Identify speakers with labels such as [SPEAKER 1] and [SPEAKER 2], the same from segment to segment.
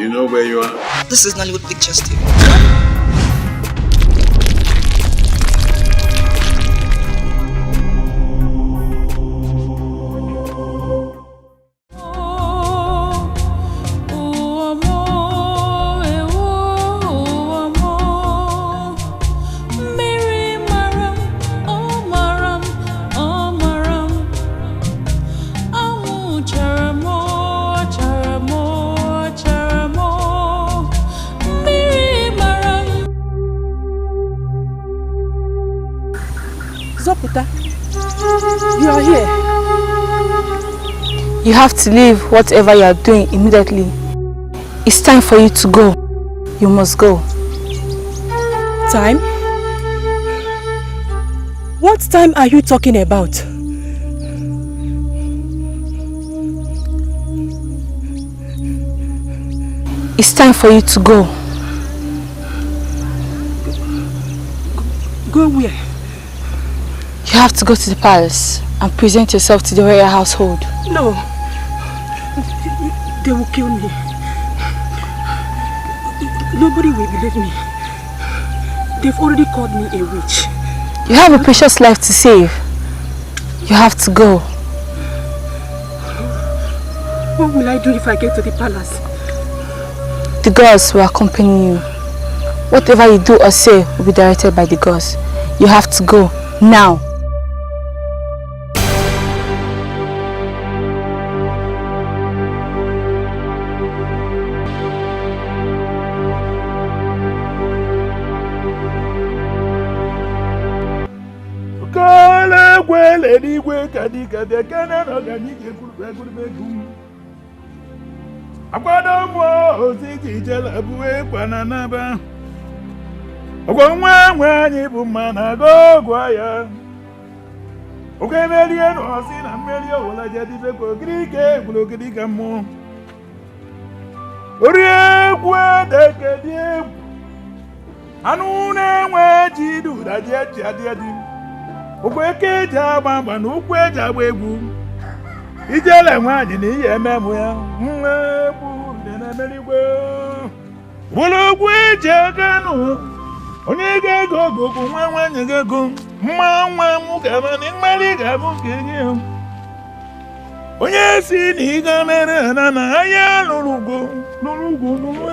[SPEAKER 1] You know where you are?
[SPEAKER 2] This is Nollywood Pictures TV.
[SPEAKER 3] You are here.
[SPEAKER 4] You have to leave whatever you are doing immediately. It's time for you to go. You must go.
[SPEAKER 3] Time? What time are you talking about?
[SPEAKER 4] It's time for you to go.
[SPEAKER 3] Go where?
[SPEAKER 4] You have to go to the palace and present yourself to the royal household.
[SPEAKER 3] No. They will kill me. Nobody will believe me. They've already called me a witch.
[SPEAKER 4] You have a precious life to save. You have to go.
[SPEAKER 3] What will I do if I get to the palace?
[SPEAKER 4] The gods will accompany you. Whatever you do or say will be directed by the gods. You have to go now.
[SPEAKER 5] Okweke jaba banu kwe jaba egwu ijele nwaanyị na ihe ememu ya nwebu na meligwe wologwu jeganu onye ga-ego gogo nwa nwaanyị ga-ego mma nwa mu gaba ni mmali gabu kenye onye si ni ga mere na aya lulugo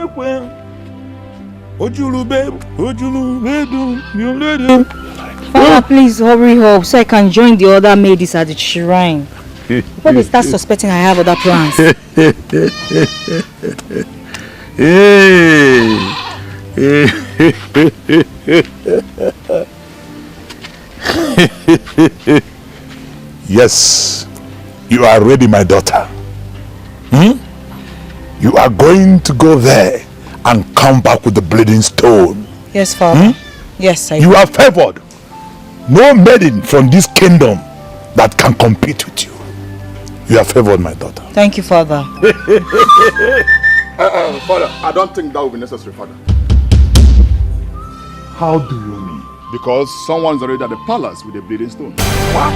[SPEAKER 5] ekwe ojulube du miolede.
[SPEAKER 6] Father, please hurry up so I can join the other maids at the shrine. Before they start suspecting I have other plans.
[SPEAKER 5] Yes, you are ready, my daughter. You are going to go there and come back with the bleeding stone.
[SPEAKER 6] Yes, Father. Yes, I
[SPEAKER 5] You are favored. No maiden from this kingdom that can compete with you. You are favored, my daughter.
[SPEAKER 6] Thank you, Father.
[SPEAKER 7] Father, I don't think that will be necessary, Father.
[SPEAKER 5] How do you mean?
[SPEAKER 7] Because someone's already at the palace with a bleeding stone.
[SPEAKER 5] What?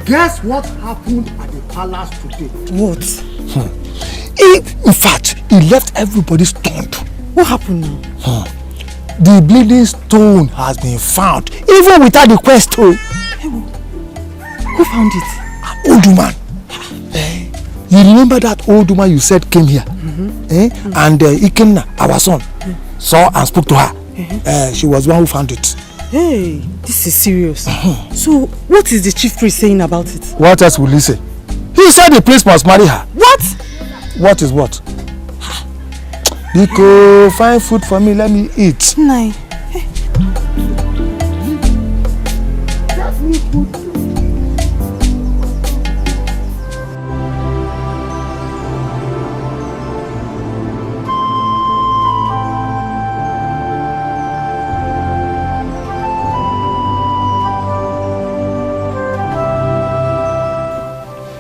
[SPEAKER 1] Guess what happened at the palace today?
[SPEAKER 3] What?
[SPEAKER 1] In fact, he left everybody stunned.
[SPEAKER 3] What happened now?
[SPEAKER 1] The bleeding stone has been found, even without the quest.
[SPEAKER 3] Who found it?
[SPEAKER 1] Old woman. You remember that old woman you said came here? And Ikenna, our son, saw and spoke to her. She was the one who found it.
[SPEAKER 3] Hey, this is serious. So, what is the chief priest saying about it?
[SPEAKER 1] What else will he say? He said the priest must marry her.
[SPEAKER 3] What?
[SPEAKER 1] What is what? Biko, find food for me, let me eat.
[SPEAKER 3] Nai.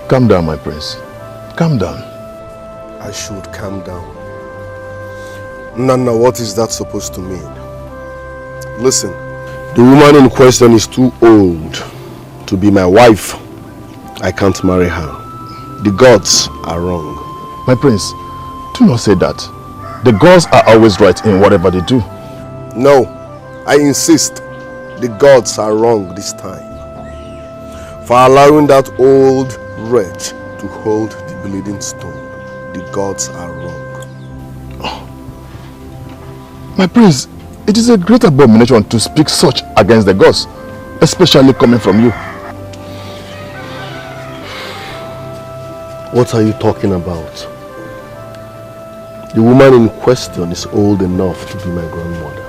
[SPEAKER 5] Calm down, my prince. Calm down.
[SPEAKER 2] I should calm down. Nana, what is that supposed to mean? Listen, the woman in question is too old to be my wife. I can't marry her. The gods are wrong.
[SPEAKER 5] My prince, do not say that. The gods are always right in whatever they do.
[SPEAKER 2] No, I insist. The gods are wrong this time. For allowing that old wretch to hold the bleeding stone. The gods are wrong.
[SPEAKER 5] Oh. My prince, it is a great abomination to speak such against the gods, especially coming from you.
[SPEAKER 2] What are you talking about? The woman in question is old enough to be my grandmother.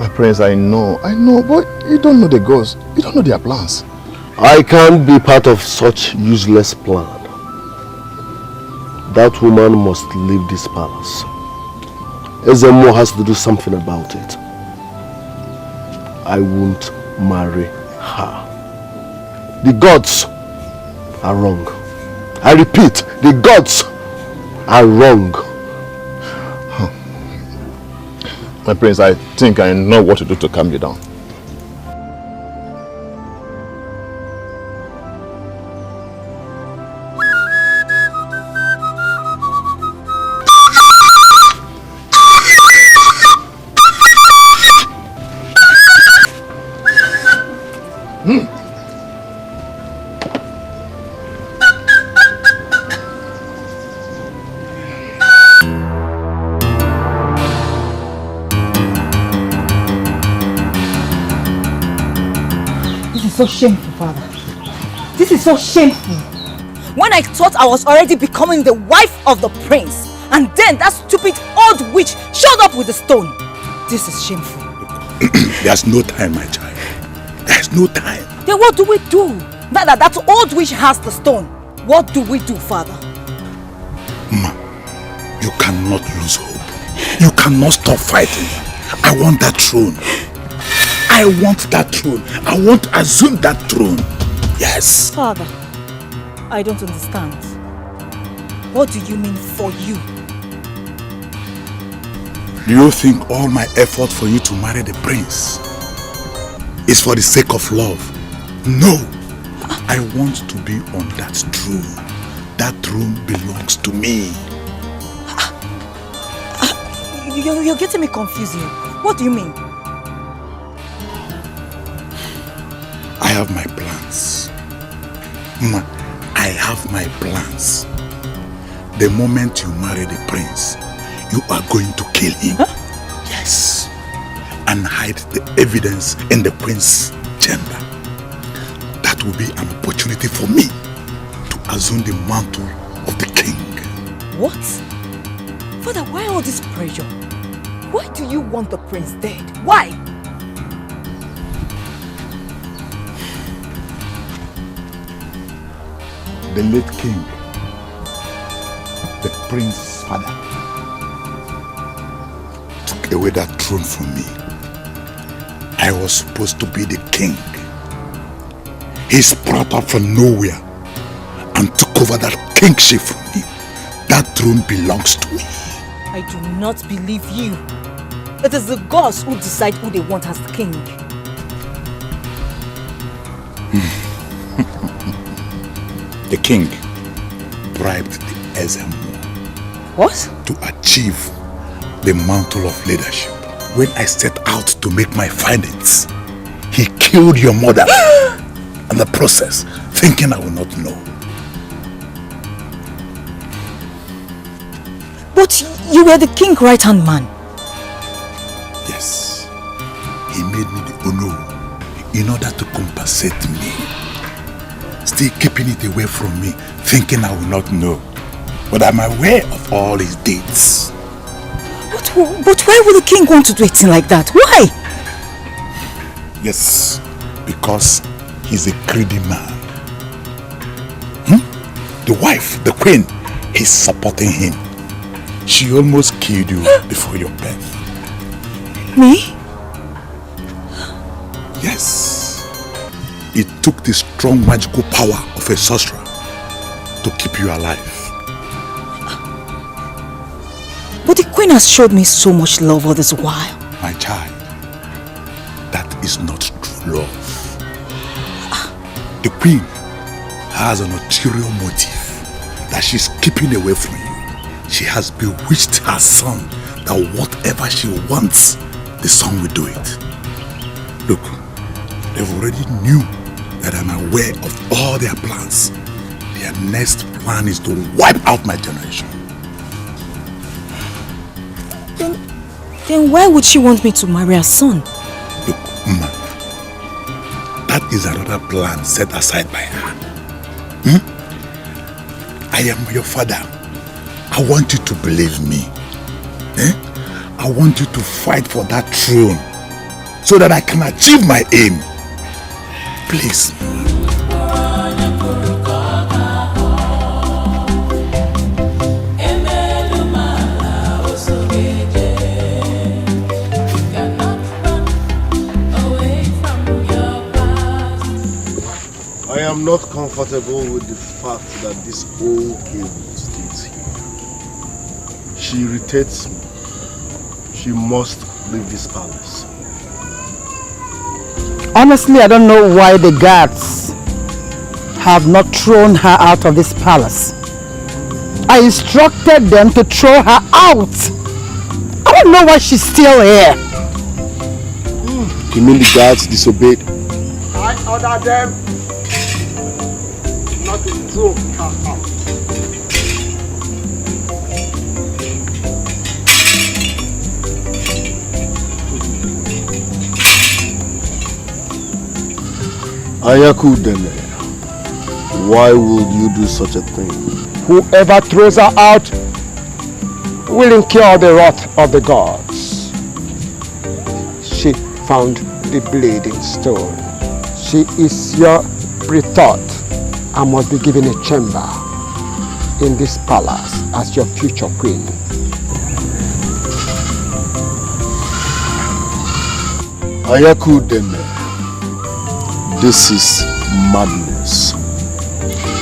[SPEAKER 5] My prince, I know, but you don't know the gods. You don't know their plans.
[SPEAKER 2] I can't be part of such useless plan. That woman must leave this palace. Ezemo has to do something about it. I won't marry her. The gods are wrong. I repeat, the gods are wrong.
[SPEAKER 5] My prince, I think I know what to do to calm you down.
[SPEAKER 6] So shameful, father. This is so shameful.
[SPEAKER 8] When I thought I was already becoming the wife of the prince, and then that stupid old witch showed up with the stone. This is shameful.
[SPEAKER 5] There's no time, my child. There's no time.
[SPEAKER 8] Then what do we do? That old witch has the stone. What do we do, father?
[SPEAKER 5] Ma, you cannot lose hope. You cannot stop fighting. I want that throne. I want that throne. I want to assume that throne. Yes.
[SPEAKER 8] Father, I don't understand. What do you mean for you?
[SPEAKER 5] Do you think all my effort for you to marry the prince is for the sake of love? No. I want to be on that throne. That throne belongs to me.
[SPEAKER 8] You're getting me confused here. What do you mean?
[SPEAKER 5] I have my plans. Ma, I have my plans. The moment you marry the prince, you are going to kill him. Huh? Yes. And hide the evidence in the queen's chamber. That will be an opportunity for me to assume the mantle of the king.
[SPEAKER 8] What? Father, why all this pressure? Why do you want the prince dead? Why?
[SPEAKER 5] The late king, the prince's father, took away that throne from me. I was supposed to be the king. He sprang up from nowhere and took over that kingship from me. That throne belongs to me.
[SPEAKER 8] I do not believe you. It is the gods who decide who they want as the king.
[SPEAKER 5] The king bribed the Ezemo.
[SPEAKER 8] What?
[SPEAKER 5] To achieve the mantle of leadership. When I set out to make my findings, he killed your mother in the process, thinking I will not know.
[SPEAKER 8] But you were the king's right-hand man.
[SPEAKER 5] Yes. He made me the Ono in order to compensate me. Still keeping it away from me, thinking I will not know. But I'm aware of all his deeds.
[SPEAKER 8] But why would the king want to do a thing like that? Why?
[SPEAKER 5] Yes, because he's a greedy man. The wife, the queen, is supporting him. She almost killed you before your birth.
[SPEAKER 8] Me?
[SPEAKER 5] Yes. It took the strong magical power of a sorcerer to keep you alive.
[SPEAKER 8] But the queen has showed me so much love all this while.
[SPEAKER 5] My child, that is not true love. The queen has an ulterior motive that she's keeping away from you. She has bewitched her son that whatever she wants, the son will do it. Look, they've already knew that I'm aware of all their plans. Their next plan is to wipe out my generation.
[SPEAKER 8] Then why would she want me to marry her son?
[SPEAKER 5] Look, Uma, that is another plan set aside by her. I am your father. I want you to believe me. I want you to fight for that throne so that I can achieve my aim. Please.
[SPEAKER 2] I am not comfortable with the fact that this old evil stays here. She irritates me. She must leave this palace.
[SPEAKER 9] Honestly, I don't know why the guards have not thrown her out of this palace. I instructed them to throw her out. I don't know why she's still here.
[SPEAKER 2] You mean the guards disobeyed?
[SPEAKER 9] I ordered them not to throw her out.
[SPEAKER 2] Ayaku Deme, why would you do such a thing?
[SPEAKER 9] Whoever throws her out will incur the wrath of the gods. She found the bleeding stone. She is your pre-thought and must be given a chamber in this palace as your future queen.
[SPEAKER 2] Ayaku Deme, this is madness.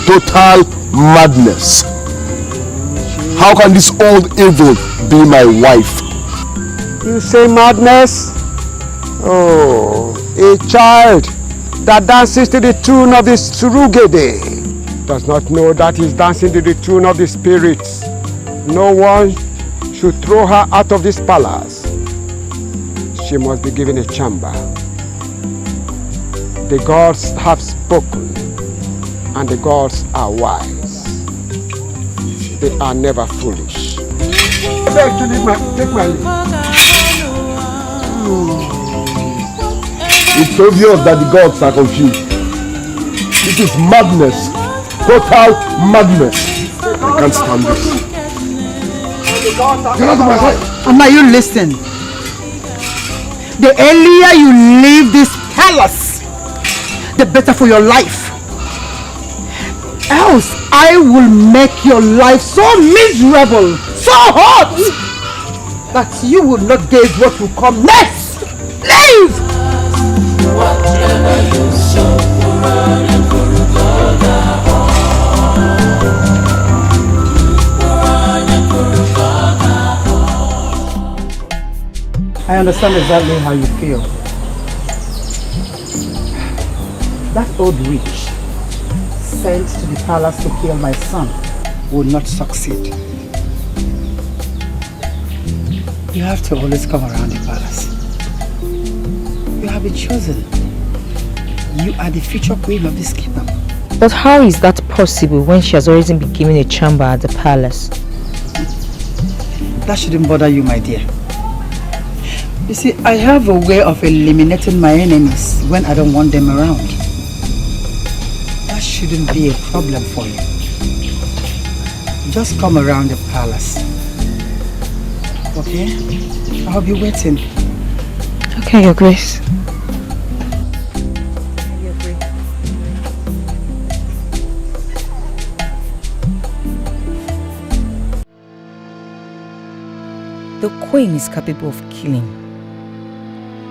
[SPEAKER 2] Total madness. How can this old evil be my wife?
[SPEAKER 9] You say madness? Oh, a child that dances to the tune of the Surugede does not know that he's dancing to the tune of the spirits. No one should throw her out of this palace. She must be given a chamber. The gods have spoken, and the gods are wise. They are never foolish. I beg to take my leave.
[SPEAKER 2] It's obvious that the gods are confused. This is madness. Total madness. I can't stand this. Get out of my sight.
[SPEAKER 9] Amma, you listen. The earlier you leave this palace, the better for your life. Else, I will make your life so miserable, so hot, that you will not gauge what will come next. Leave! I understand exactly how you feel.
[SPEAKER 10] That old witch sent to the palace to kill my son will not succeed. You have to always come around the palace. You have been chosen. You are the future queen of this kingdom.
[SPEAKER 6] But how is that possible when she has already been given a chamber at the palace?
[SPEAKER 10] That shouldn't bother you, my dear. You see, I have a way of eliminating my enemies when I don't want them around. That shouldn't be a problem for you. Just come around the palace. Okay? I'll be waiting.
[SPEAKER 6] Okay, Your Grace.
[SPEAKER 8] The queen is capable of killing.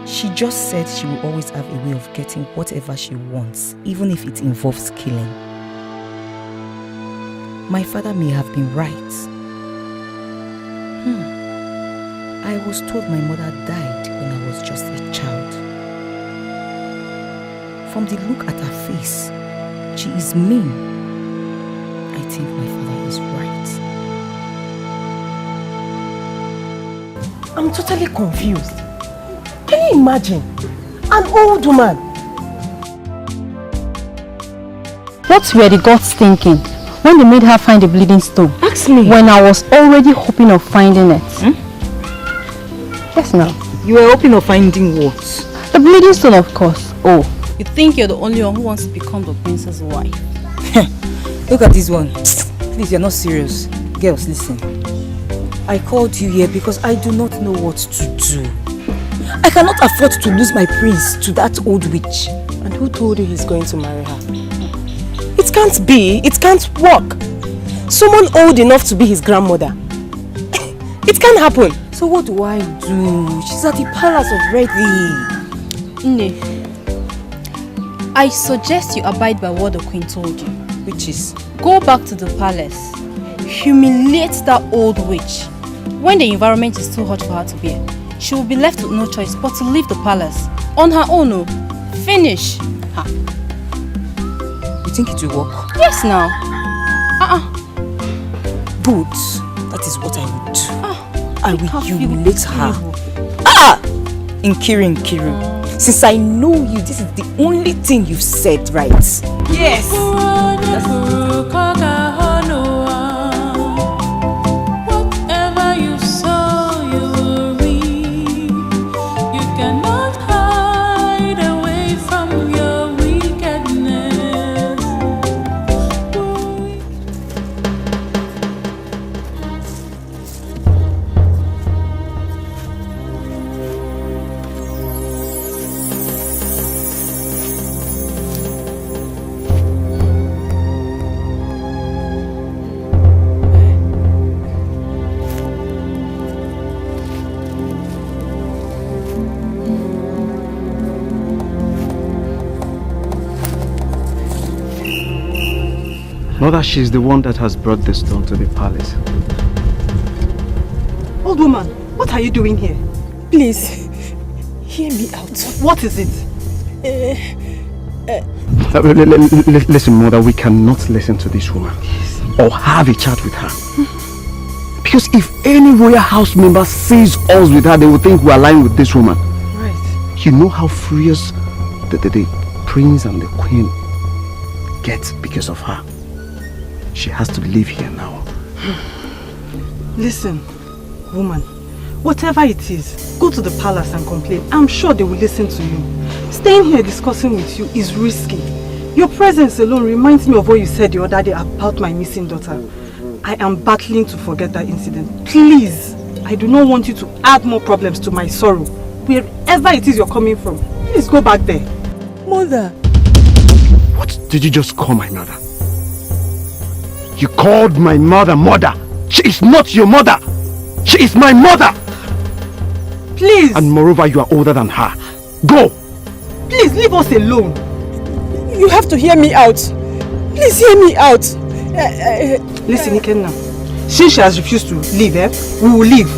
[SPEAKER 8] She just said she will always have a way of getting whatever she wants, even if it involves killing. My father may have been right. I was told my mother died when I was just a child. From the look at her face, she is mean. I think my father is right.
[SPEAKER 11] I'm totally confused. Can you imagine? An old woman.
[SPEAKER 6] What were the gods thinking when they made her find the bleeding stone?
[SPEAKER 11] Ask me.
[SPEAKER 6] When I was already hoping of finding it. Yes, now.
[SPEAKER 8] You were hoping of finding what?
[SPEAKER 6] The bleeding stone, of course. Oh.
[SPEAKER 4] You think you're the only one who wants to become the prince's wife?
[SPEAKER 8] Look at this one. Please, you're not serious. Girls, listen. I called you here because I do not know what to do. I cannot afford to lose my prince to that old witch.
[SPEAKER 11] And who told you he's going to marry her? It can't be. It can't work. Someone old enough to be his grandmother. It can't happen.
[SPEAKER 8] So what do I do? She's at the palace already.
[SPEAKER 4] Nne, I suggest you abide by what the queen told you.
[SPEAKER 8] Which is?
[SPEAKER 4] Go back to the palace. Humiliate that old witch. When the environment is too hot for her to bear, she will be left with no choice but to leave the palace. On her own, no. Finish.
[SPEAKER 8] You think it will work?
[SPEAKER 4] Yes, now.
[SPEAKER 8] Good. That is what I would do. I will humiliate her. Nkiri. Since I know you, this is the only thing you've said, right?
[SPEAKER 11] Yes.
[SPEAKER 12] Whatever you sow, you will reap. You cannot hide away from your wickedness.
[SPEAKER 13] Mother, she's the one that has brought the stone to the palace.
[SPEAKER 3] Old woman, what are you doing here?
[SPEAKER 11] Please, hear me out.
[SPEAKER 3] What is it?
[SPEAKER 13] Listen, Mother, we cannot listen to this woman or have a chat with her. Because if any royal house member sees us with her, they will think we are lying with this woman.
[SPEAKER 3] Right.
[SPEAKER 13] You know how furious the prince and the queen get because of her. She has to leave here now.
[SPEAKER 3] Listen, woman, whatever it is, go to the palace and complain. I'm sure they will listen to you. Staying here discussing with you is risky. Your presence alone reminds me of what you said the other day about my missing daughter. I am battling to forget that incident. Please, I do not want you to add more problems to my sorrow. Wherever it is you're coming from, please go back there.
[SPEAKER 11] Mother.
[SPEAKER 13] What did you just call my mother? You called my mother mother. She is not your mother. She is my mother.
[SPEAKER 3] Please.
[SPEAKER 13] And moreover, you are older than her. Go.
[SPEAKER 3] Please, leave us alone.
[SPEAKER 11] You have to hear me out. Please hear me out.
[SPEAKER 3] Listen, Ikenna. Since she has refused to leave, we will leave.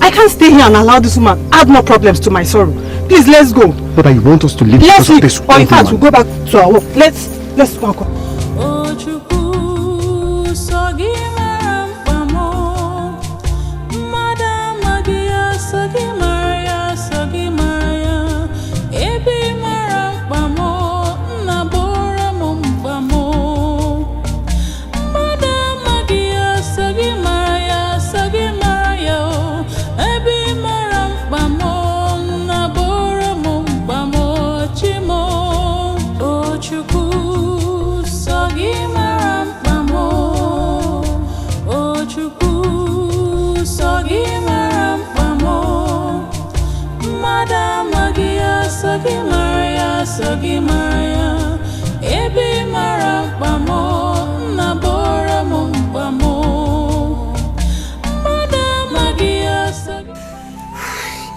[SPEAKER 3] I can't stay here and allow this woman add more problems to my sorrow. Please, let's go.
[SPEAKER 13] But you want us to leave because of this
[SPEAKER 3] or in fact, we'll go back to our work. Let's go.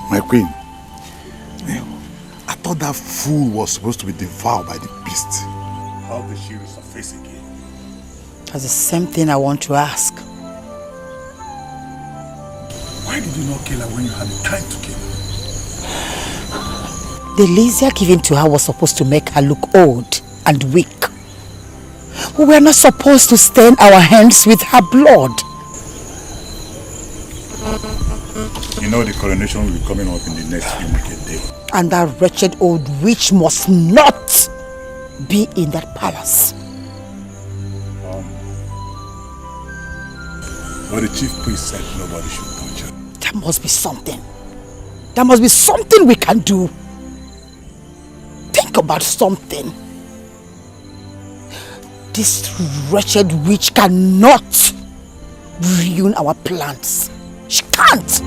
[SPEAKER 5] My queen, I thought that fool was supposed to be devoured by the beast. How did she resurface again?
[SPEAKER 10] That's the same thing I want to ask.
[SPEAKER 5] Why did you not kill her when you had the time to kill her?
[SPEAKER 10] The laser given to her was supposed to make her look old and weak. We were not supposed to stain our hands with her blood.
[SPEAKER 5] You know the coronation will be coming up in the next few wicked days.
[SPEAKER 10] And that wretched old witch must not be in that palace.
[SPEAKER 5] But the chief priest said nobody should touch her.
[SPEAKER 10] There must be something. There must be something we can do. Think about something. This wretched witch cannot ruin our plans. She can't.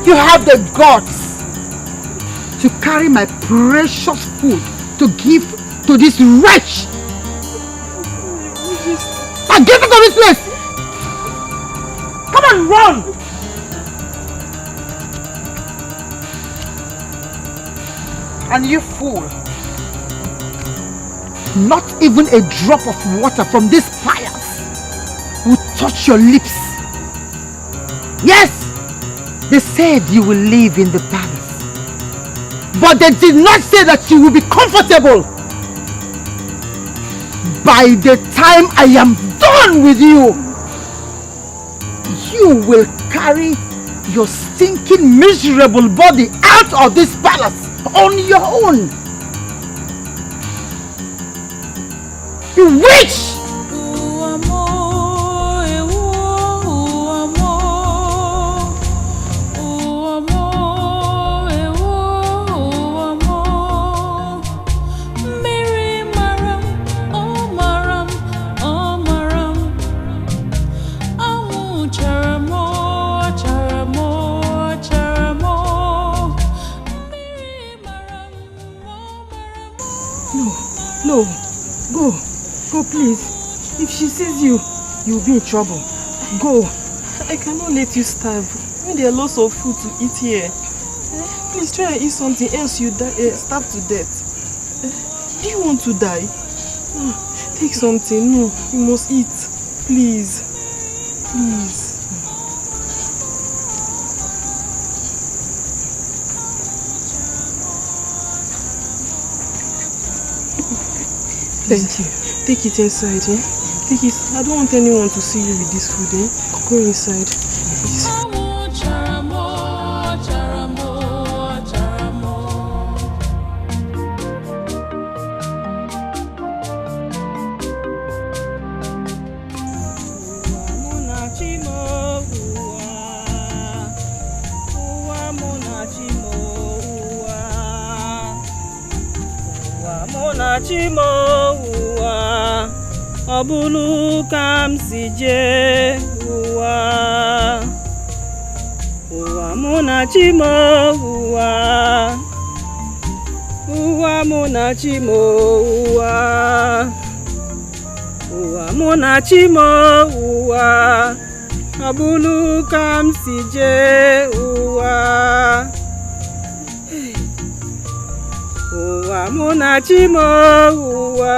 [SPEAKER 9] You have the guts to carry my precious food to give to this wretch. Now get out of this place! Come on, run! And you fool, not even a drop of water from this palace will touch your lips. Yes! They said you will live in the palace, but they did not say that you will be comfortable. By the time I am done with you, you will carry your stinking, miserable body out of this palace on your own. You witch! Go please. If she sees you, you'll be in trouble. Go.
[SPEAKER 3] I cannot let you starve when there are lots of food to eat here. Please try and eat something else you starve to death. Do you want to die? Take something. No, you must eat. Please. Please. Thank you. Take it inside, eh? Take it. I don't want anyone to see you with this food, eh? Go inside, please.
[SPEAKER 14] Ụwa mụ na chi m ụwa, ọ bụrụ ka m si jee ụwa. Ụwa mụ na chi m ụwa, ụwa mụ na chi m ụwa. Ụwa mụ na chi m ụwa, ọ bụrụ ka m si jee ụwa. Ụwa mụ na chi m ụwa,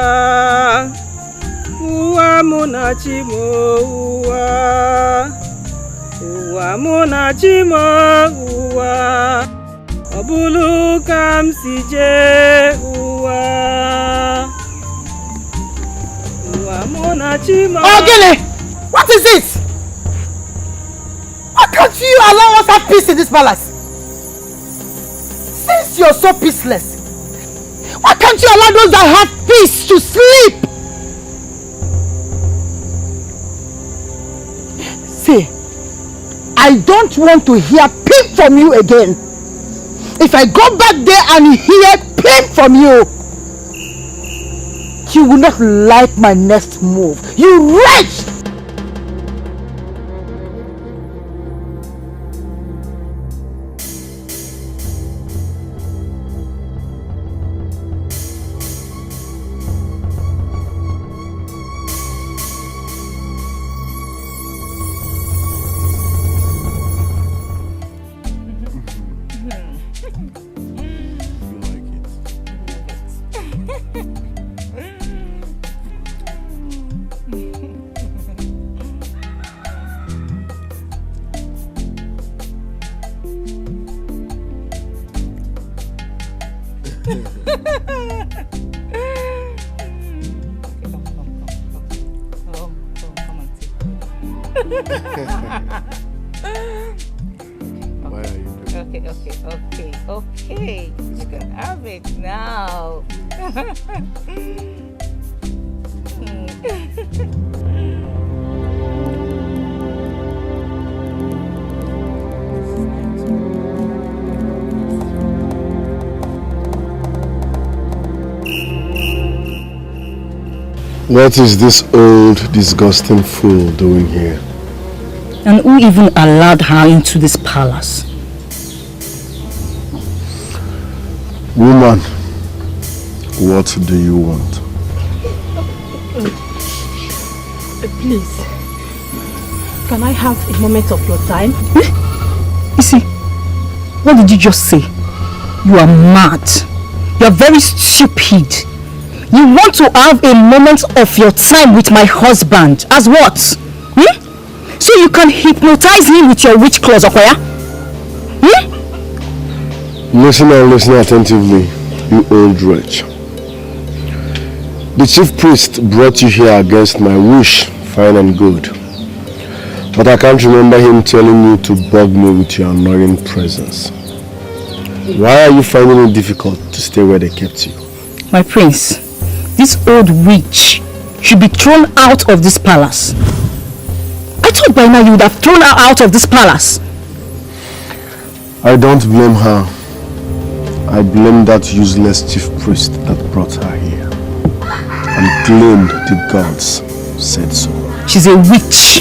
[SPEAKER 14] ụwa mụ na chi m ụwa. Ụwa mụ na chi m ụwa, ọ bụrụ ka m si jee ụwa. Ụwa mụ na chi m.
[SPEAKER 1] Ogene! What is it? Why can't you allow us have peace in this palace? Since you're so peaceless, why can't you allow those that have peace to sleep? See, I don't want to hear peep from you again. If I go back there and hear peep from you, you will not like my next move. You wretch!
[SPEAKER 2] Why are you doing
[SPEAKER 8] Okay. You can have it now.
[SPEAKER 2] What is this old, disgusting fool doing here?
[SPEAKER 8] And who even allowed her into this palace?
[SPEAKER 2] Woman, what do you want?
[SPEAKER 11] Please, can I have a moment of your time?
[SPEAKER 8] You see, what did you just say? You are mad. You are very stupid. You want to have a moment of your time with my husband. As what? So you can hypnotize him with your witch claws, Okoya?
[SPEAKER 2] Listen and listen attentively, you old wretch. The chief priest brought you here against my wish, fine and good. But I can't remember him telling you to bug me with your annoying presence. Why are you finding it difficult to stay where they kept you?
[SPEAKER 8] My prince, this old witch should be thrown out of this palace. I thought by now you would have thrown her out of this palace.
[SPEAKER 2] I don't blame her. I blame that useless chief priest that brought her here and claimed the gods said so.
[SPEAKER 8] She's a witch.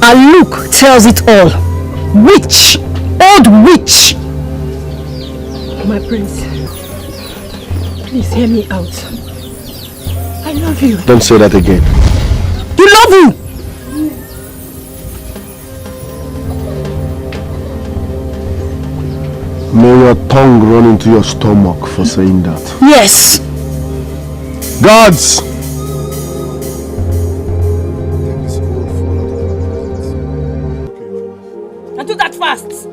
[SPEAKER 8] Her look tells it all. Witch! Old witch!
[SPEAKER 11] My prince, please hear me out. I love you.
[SPEAKER 2] Don't say that again.
[SPEAKER 8] You love who?
[SPEAKER 2] May your tongue run into your stomach for saying that.
[SPEAKER 8] Yes.
[SPEAKER 2] Gods!
[SPEAKER 8] Now do that fast.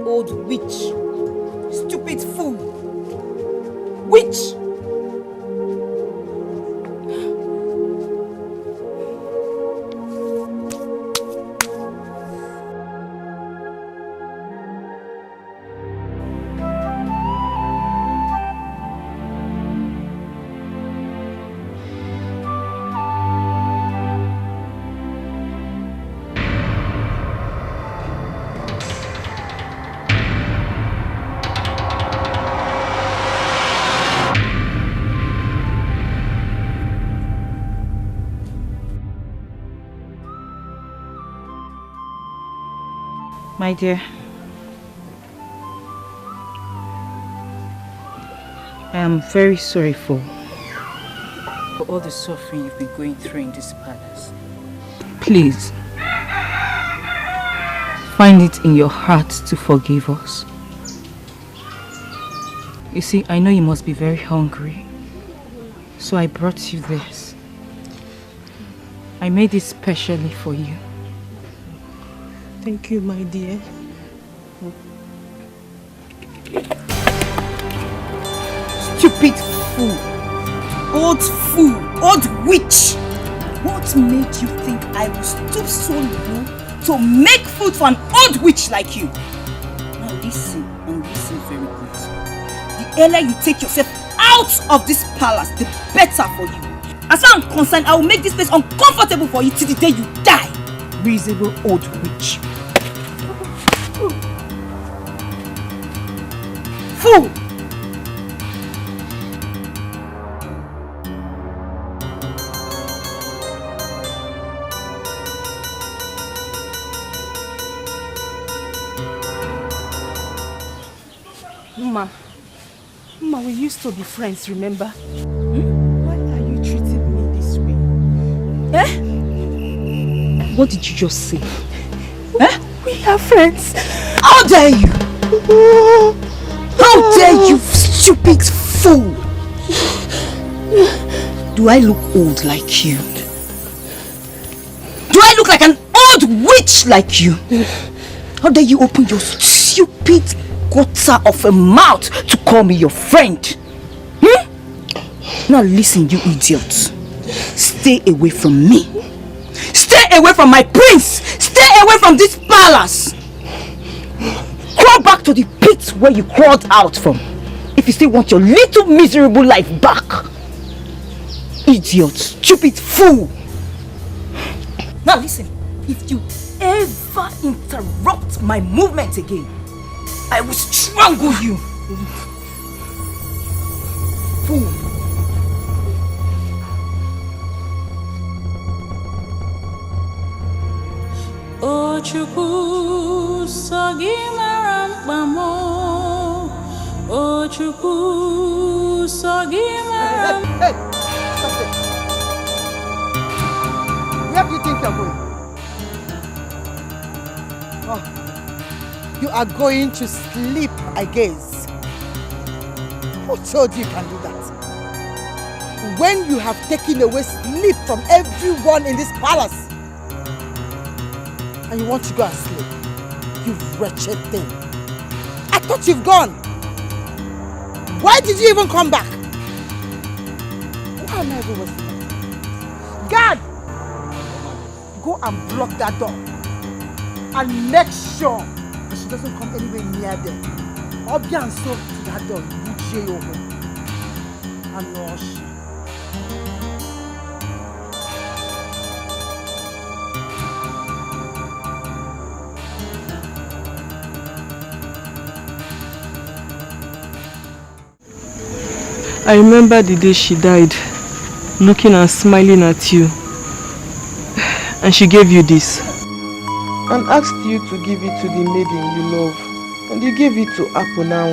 [SPEAKER 8] Old witch. Stupid fool. Witch.
[SPEAKER 6] My dear, I am very sorry for all the suffering you've been going through in this palace. Please, find it in your heart to forgive us. You see, I know you must be very hungry, so I brought you this. I made it specially for you.
[SPEAKER 11] Thank you, my dear.
[SPEAKER 8] Stupid fool! Old witch! What made you think I would stoop so low to make food for an old witch like you? Now listen, and listen very good. The earlier you take yourself out of this palace, the better for you. As far as I'm concerned, I will make this place uncomfortable for you till the day you die. Reasonable old witch. Fool!
[SPEAKER 11] Mama, we used to be friends, remember? Why are you treating me this way?
[SPEAKER 8] Eh? What did you just say?
[SPEAKER 11] Eh? We are friends.
[SPEAKER 8] How dare you? How dare you, stupid fool? Do I look old like you? Do I look like an old witch like you? How dare you open your stupid gutter of a mouth to call me your friend? Now listen, you idiot. Stay away from me. Stay away from my prince. Stay away from this palace. Crawl back to the pit where you crawled out from, if you still want your little miserable life back. Idiot, stupid fool. Now listen, if you ever interrupt my movement again, I will strangle you. Fool.
[SPEAKER 12] O Chukwu sogi marampamo. O Chukwu sogi marampamo.
[SPEAKER 1] Hey, stop it. Where do you think you're going? Oh, you are going to sleep, I guess. Who told you can do that? When you have taken away sleep from everyone in this palace, and you want to go and sleep, you wretched thing. I thought you've gone. Why did you even come back? Why am I even wasting my time? Guard! Go and block that door. And make sure that she doesn't come anywhere near them. Obi and so to that door, you jail her. And rush.
[SPEAKER 11] I remember the day she died, looking and smiling at you. And she gave you this.
[SPEAKER 15] And asked you to give it to the maiden you love. And you gave it to Apo now.